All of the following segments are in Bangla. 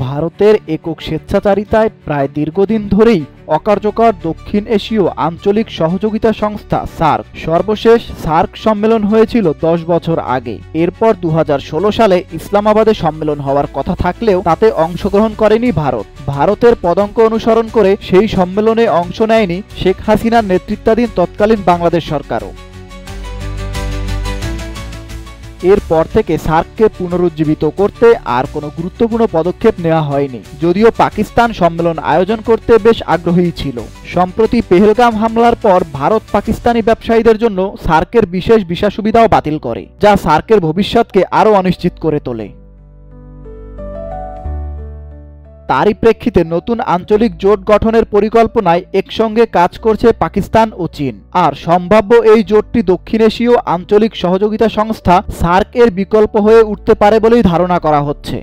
ভারতের একক স্বেচ্ছাচারিতায় প্রায় দীর্ঘদিন ধরেই অকার্যকর দক্ষিণ এশীয় আঞ্চলিক সহযোগিতা সংস্থা সার্ক সর্বশেষ সার্ক সম্মেলন হয়েছিল 10 বছর আগে। এরপর 2016 সালে ইসলামাবাদে সম্মেলন হওয়ার কথা থাকলেও তাতে অংশগ্রহণ করেনি ভারত। ভারতের পদাঙ্ক অনুসরণ করে সেই সম্মেলনে অংশ নেয়নি শেখ হাসিনার নেতৃত্বাধীন তৎকালীন বাংলাদেশ সরকারও। এরপর থেকে সার্ককে পুনরুজ্জীবিত করতে আর কোনো গুরুত্বপূর্ণ পদক্ষেপ নেওয়া হয়নি, যদিও পাকিস্তান সম্মেলন আয়োজন করতে বেশ আগ্রহী ছিল। সম্প্রতি পেহেলগাম হামলার পর ভারত পাকিস্তানি ব্যবসায়ীদের জন্য সার্কের বিশেষ ভিসা সুবিধাও বাতিল করে, যা সার্কের ভবিষ্যৎকে আরও অনিশ্চিত করে তোলে। তারই প্রেক্ষিতে নতুন আঞ্চলিক জোট গঠনের পরিকল্পনায় একসঙ্গে কাজ করছে পাকিস্তান ও চীন। আর সম্ভাব্য এই জোটটি দক্ষিণ এশীয় আঞ্চলিক সহযোগিতা সংস্থা সার্ক এর বিকল্প হয়ে উঠতে পারে বলেই ধারণা করা হচ্ছে।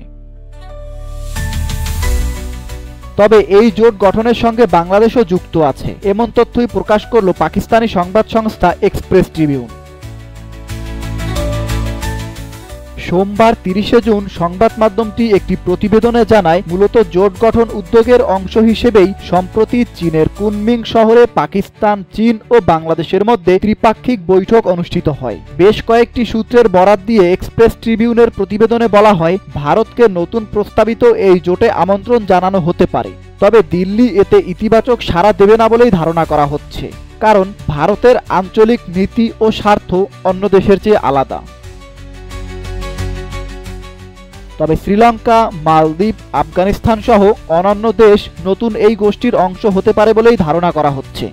তবে এই জোট গঠনের সঙ্গে বাংলাদেশও যুক্ত আছে, এমন তথ্যই প্রকাশ করল পাকিস্তানি সংবাদ সংস্থা এক্সপ্রেস ট্রিবিউন। সোমবার 30 জুন সংবাদ মাধ্যমটি একটি প্রতিবেদনে জানায়, মূলত জোট গঠন উদ্যোগের অংশ হিসেবেই সম্প্রতি চীনের কুনমিং শহরে পাকিস্তান, চীন ও বাংলাদেশের মধ্যে ত্রিপাক্ষিক বৈঠক অনুষ্ঠিত হয়। বেশ কয়েকটি সূত্রের বরাত দিয়ে এক্সপ্রেস ট্রিবিউনের প্রতিবেদনে বলা হয়, ভারতকে নতুন প্রস্তাবিত এই জোটে আমন্ত্রণ জানানো হতে পারে, তবে দিল্লি এতে ইতিবাচক সাড়া দেবে না বলেই ধারণা করা হচ্ছে, কারণ ভারতের আঞ্চলিক নীতি ও স্বার্থ অন্য দেশের চেয়ে আলাদা। তবে শ্রীলঙ্কা, মালদ্বীপ, আফগানিস্তান সহ অন্যান্য দেশ নতুন এই গোষ্ঠীর অংশ হতে পারে বলেই ধারণা করা হচ্ছে।